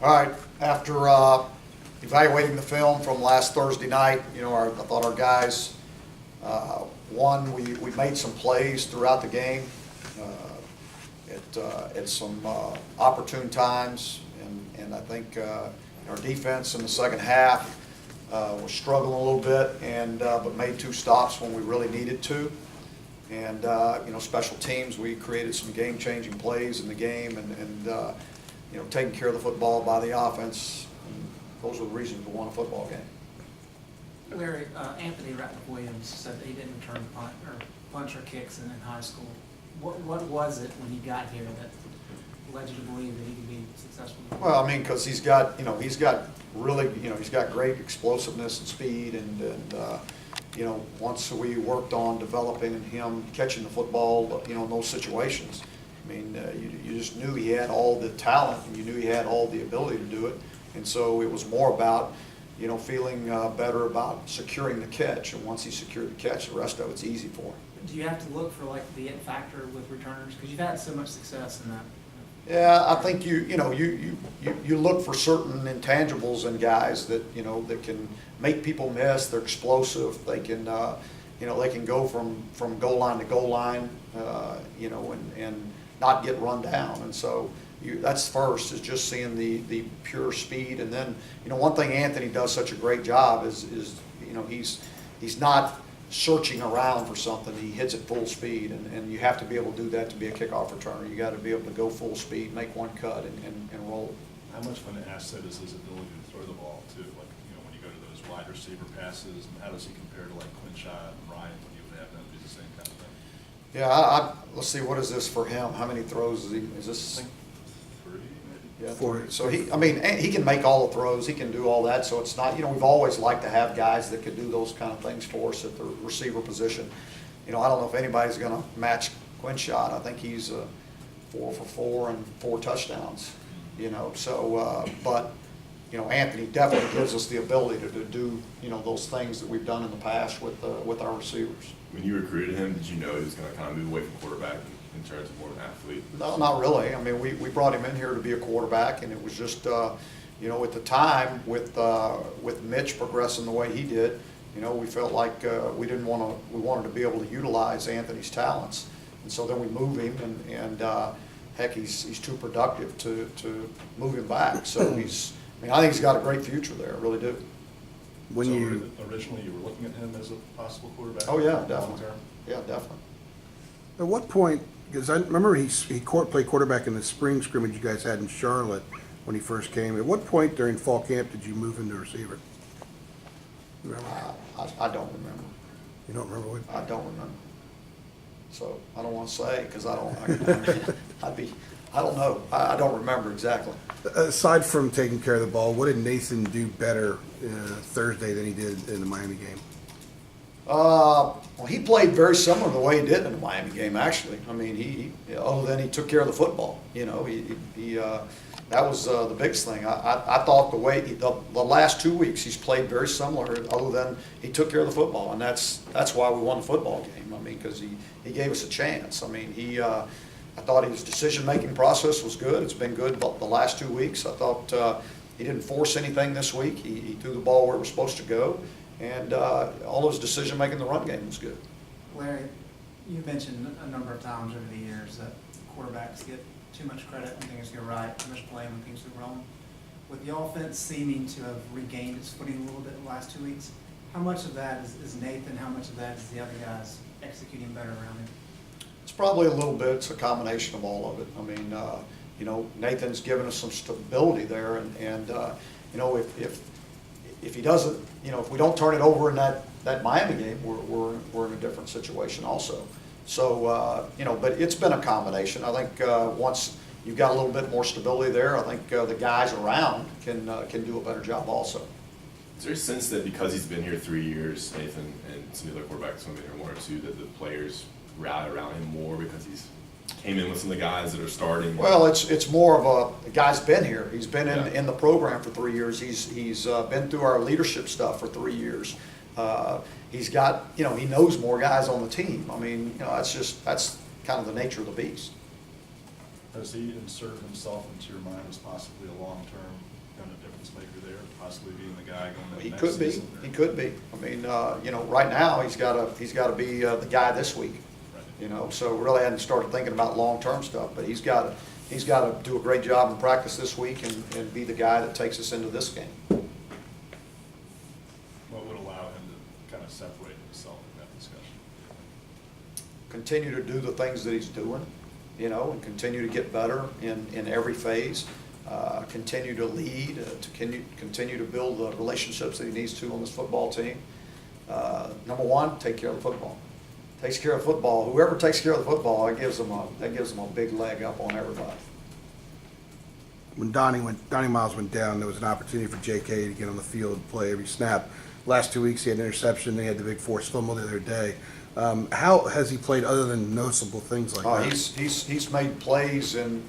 All right, after evaluating the film from last Thursday night, I thought our guys, one, we made some plays throughout the game at some opportune times, and I think our defense in the second half was struggling a little bit, but made two stops when we really needed to. And special teams, we created some game-changing plays in the game, and taking care of the football by the offense. And those are the reasons we won a football game. Larry, Anthony Ratliff-Williams said that he didn't return punch or kicks in high school. What was it when he got here that led you to believe that he could be successful? Well, I mean, because he's got really, he's got great explosiveness and speed, and once we worked on developing him catching the football, in those situations, I mean, you just knew he had all the talent, and you knew he had all the ability to do it, and so it was more about, feeling better about securing the catch, and once he secured the catch, the rest of it's easy for him. Do you have to look for like the it factor with returners, because you've had so much success in that? Yeah, I think you look for certain intangibles in guys that that can make people miss. They're explosive. They can they can go from goal line to goal line, and not get run down. And so that's first, is just seeing the pure speed. And then one thing Anthony does such a great job is he's not searching around for something. He hits at full speed, and you have to be able to do that to be a kickoff returner. You got to be able to go full speed, make one cut, and roll. How much of an asset is his ability to throw the ball too? Like when you go to those wide receiver passes, and how does he compare to like Quinshot and Ryan when you would have them do the same kind of thing? Yeah, let's see, what is this for him? How many throws is this? I think 3 maybe. Yeah, 4. So he can make all the throws. He can do all that. So it's not, we've always liked to have guys that could do those kind of things for us at the receiver position. I don't know if anybody's going to match Quinshot. I think he's 4 for 4 and 4 touchdowns. So but Anthony definitely gives us the ability to do those things that we've done in the past with our receivers. When you recruited him, did you know he was going to kind of move away from quarterback and turn into more of an athlete? No, not really. I mean, we brought him in here to be a quarterback, and it was just, at the time with Mitch progressing the way he did, we felt like we wanted to be able to utilize Anthony's talents, and so then we move him, and heck, he's too productive to move him back. So I think he's got a great future there. I really do. So originally you were looking at him as a possible quarterback? Oh yeah, long definitely. term? Yeah, definitely. At what point, because I remember he played quarterback in the spring scrimmage you guys had in Charlotte when he first came. At what point during fall camp did you move him to receiver? Remember? I don't remember. You don't remember what? I don't remember. So I don't want to say, because I don't know. I don't remember exactly. Aside from taking care of the ball, what did Nathan do better Thursday than he did in the Miami game? Well, he played very similar to the way he did in the Miami game, actually. I mean, he other than he took care of the football. That was the biggest thing. I thought the last 2 weeks he's played very similar, other than he took care of the football, and that's why we won the football game. I mean, because he gave us a chance. I mean, I thought his decision-making process was good. It's been good the last 2 weeks. I thought he didn't force anything this week. He threw the ball where it was supposed to go, and all his decision-making in the run game was good. Larry, you mentioned a number of times over the years that quarterbacks get too much credit when things go right, too much blame when things go wrong. With the offense seeming to have regained its footing a little bit in the last 2 weeks, how much of that is Nathan? How much of that is the other guys executing better around him? It's probably a little bit. It's a combination of all of it. I mean, Nathan's given us some stability there, and if he doesn't, if we don't turn it over in that Miami game, we're in a different situation also. So but it's been a combination. I think once you've got a little bit more stability there, I think the guys around can do a better job also. Is there a sense that because he's been here 3 years, Nathan, and some of the other quarterbacks have been here 1 or 2, that the players rally around him more because he's came in with some of the guys that are starting? Well, it's more of the guy's been here. He's been in the program for 3 years. He's been through our leadership stuff for 3 years. He's got, he knows more guys on the team. I mean, that's kind of the nature of the beast. Does he insert himself into your mind as possibly a long-term kind of difference maker there, possibly being the guy going He into could next be, season? he could be. I mean, right now, he's gotta be the guy this week. Right. So really hadn't started thinking about long-term stuff, but he's gotta do a great job in practice this week and be the guy that takes us into this game. What would allow him to kind of separate himself in that discussion? Continue to do the things that he's doing, and continue to get better in every phase. Continue to lead, to continue to build the relationships that he needs to on this football team. Number one, take care of the football. Takes care of football. Whoever takes care of the football, that gives them a big leg up on everybody. When Donnie Miles went down, there was an opportunity for J.K. to get on the field and play every snap. Last 2 weeks, he had an interception. They had the big forced fumble the other day. How has he played other than noticeable things like that? He's made plays, and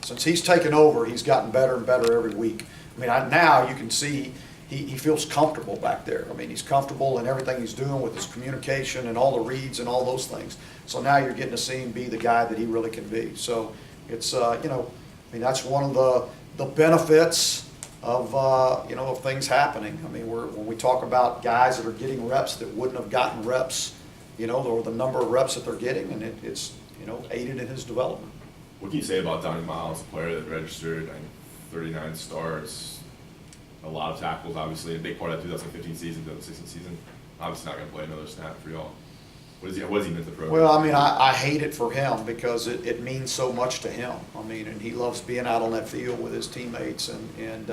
since he's taken over, he's gotten better and better every week. I mean, now you can see he feels comfortable back there. I mean, he's comfortable in everything he's doing with his communication and all the reads and all those things. So now you're getting to see him be the guy that he really can be. So it's that's one of the benefits of of things happening. I mean, when we talk about guys that are getting reps that wouldn't have gotten reps, or the number of reps that they're getting, and it's aided in his development. What can you say about Donnie Miles, a player that registered 39 starts, a lot of tackles, obviously, a big part of that 2015 season, 2016 season. Obviously not going to play another snap for y'all. What has he meant to the program? Well, I mean, I hate it for him because it means so much to him. I mean, and he loves being out on that field with his teammates, and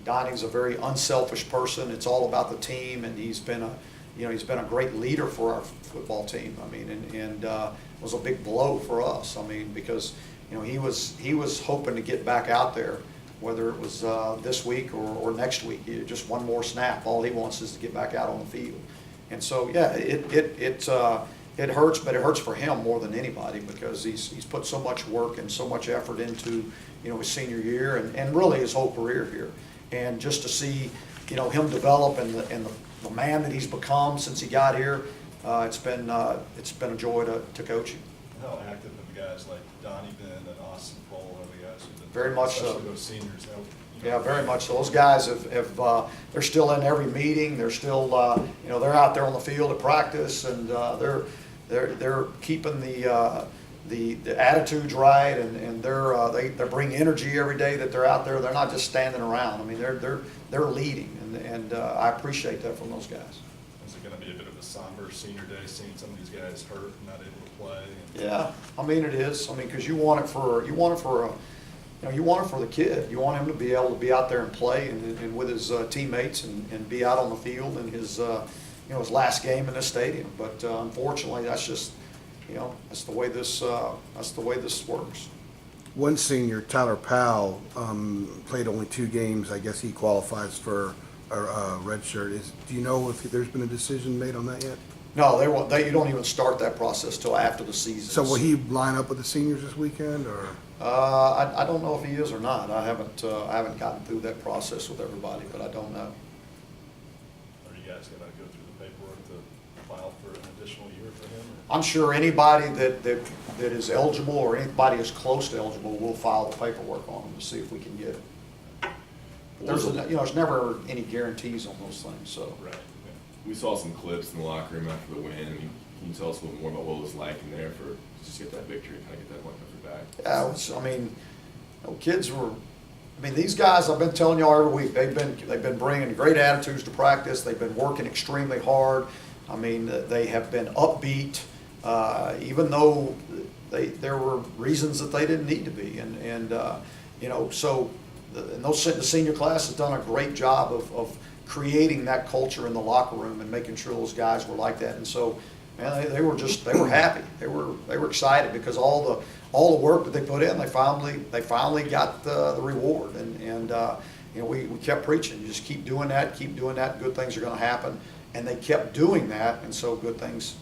Donnie's a very unselfish person. It's all about the team, and he's been a great leader for our football team. I mean, and it was a big blow for us. I mean, because he was hoping to get back out there, whether it was this week or next week. Just one more snap. All he wants is to get back out on the field. And so, yeah, it hurts, but it hurts for him more than anybody because he's put so much work and so much effort into his senior year and really his whole career here. And just to see him develop and the man that he's become since he got here, it's been a joy to coach him. How active have guys like Donnie been and Austin Cole are the guys who've been Very much so. especially those seniors? Yeah, very much so. Those guys have they're still in every meeting. They're still they're out there on the field at practice, and they're keeping the attitudes right, and they bring energy every day that they're out there. They're not just standing around. I mean, they're leading, and I appreciate that from those guys. Is it going to be a bit of a somber senior day, seeing some of these guys hurt and not able to play? Yeah, I mean it is. I mean, because you want it for the kid. You want him to be able to be out there and play and with his teammates and be out on the field in his his last game in this stadium. But unfortunately, that's just that's the way this works. One senior, Tyler Powell, played only 2 games. I guess he qualifies for a red shirt. Do you know if there's been a decision made on that yet? No, you don't even start that process till after the season. So will he line up with the seniors this weekend, or? I don't know if he is or not. I haven't gotten through that process with everybody, but I don't know. Are you guys going to go through the paperwork to file for an additional year for him? I'm sure anybody that is eligible or anybody is close to eligible will file the paperwork on them to see if we can get it. There's never any guarantees on those things, so. Right. Yeah. We saw some clips in the locker room after the win. I mean, can you tell us a little more about what it was like in there for just get that victory and kind of get that one off your back? Yeah, kids were. I mean, these guys. I've been telling y'all every week. They've been bringing great attitudes to practice. They've been working extremely hard. I mean, they have been upbeat, even though there were reasons that they didn't need to be, so. The senior class has done a great job of creating that culture in the locker room and making sure those guys were like that. And so, man, they were happy. They were excited because all the work that they put in, they finally got the reward. And we kept preaching. You just keep doing that, good things are going to happen. And they kept doing that, and so good things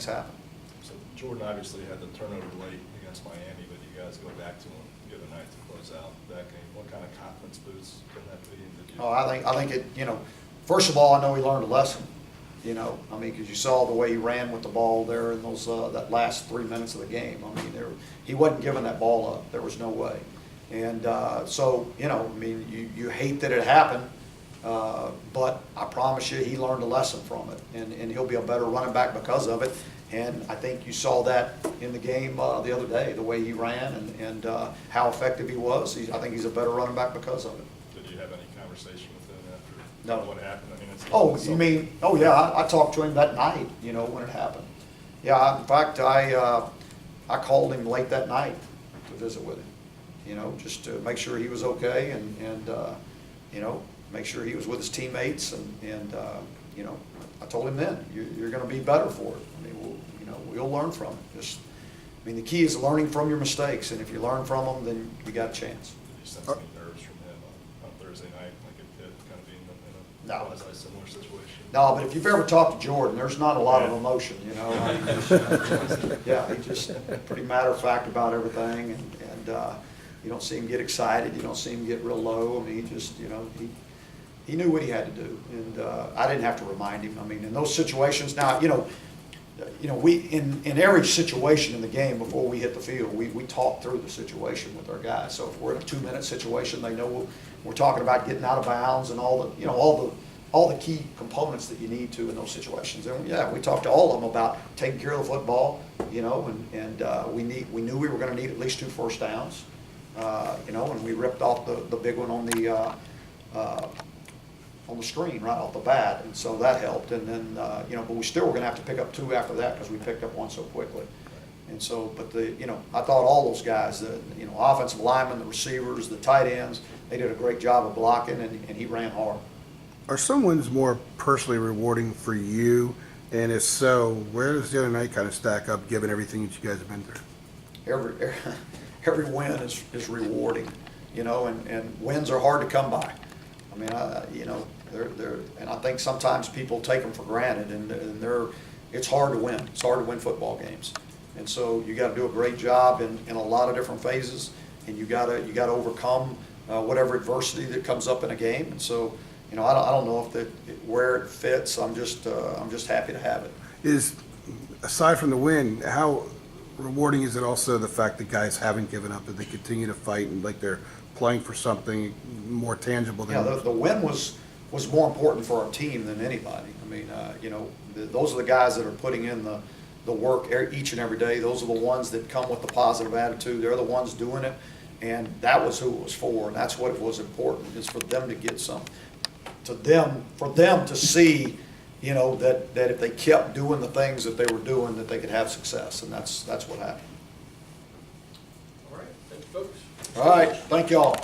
happen. So Jordan obviously had the turnover late against Miami, but you guys go back to him the other night to close out that game. What kind of confidence boost can that be? Oh, I think it. First of all, I know he learned a lesson. I mean, because you saw the way he ran with the ball there in those that last 3 minutes of the game. I mean, he wasn't giving that ball up. There was no way. And so, you know, I mean, you hate that it happened, but I promise you, he learned a lesson from it, and he'll be a better running back because of it. And I think you saw that in the game the other day, the way he ran and how effective he was. I think he's a better running back because of it. Did you have any conversation with him after No. what happened? I mean, it's. Oh, you mean, oh yeah, I talked to him that night, you know, when it happened. Yeah, in fact, I called him late that night to visit with him, you know, just to make sure he was okay and you know, make sure he was with his teammates and you know, I told him then, you're gonna be better for it. I mean, we'll learn from it. Just, I mean, the key is learning from your mistakes, and if you learn from them, then you got a chance. Did you sense any nerves from him on Thursday night, like it kind of being in No. a quasi-similar situation? No, but if you've ever talked to Jordan, there's not a lot of emotion, you know. Yeah, he's just pretty matter of fact about everything, and you don't see him get excited, you don't see him get real low. I mean, he just, you know, he knew what he had to do, and I didn't have to remind him. I mean, in those situations, now, you know, we in every situation in the game before we hit the field, we talk through the situation with our guys. So if we're in a 2-minute situation, they know we're talking about getting out of bounds and all the, you know, all the key components that you need to in those situations. And yeah, we talked to all of them about taking care of the football, you know, and we knew we were going to need at least 2 first downs, you know, and we ripped off the big one on the screen right off the bat, and so that helped. And then you know, but we still were going to have to pick up 2 after that because we picked up 1 so quickly. And so, but you know, I thought all those guys, the, you know, offensive linemen, the receivers, the tight ends, they did a great job of blocking, and he ran hard. Are some wins more personally rewarding for you? And if so, where does the other night kind of stack up, given everything that you guys have been through? Every win is rewarding, you know, and wins are hard to come by. I mean, you know, they're and I think sometimes people take them for granted, and it's hard to win. It's hard to win football games, and so you got to do a great job in a lot of different phases, and you got to overcome whatever adversity that comes up in a game. And so, you know, I don't know if where it fits. I'm just happy to have it. Is, aside from the win, how rewarding is it also the fact that guys haven't given up, that they continue to fight and like they're playing for something more tangible than... Yeah, the win was more important for our team than anybody. I mean, you know, those are the guys that are putting in the work each and every day. Those are the ones that come with the positive attitude. They're the ones doing it, and that was who it was for, and that's what it was important, is for them to get some, for them to see, you know, that if they kept doing the things that they were doing, that they could have success, and that's what happened. All right, thank you, folks. All right, thank y'all.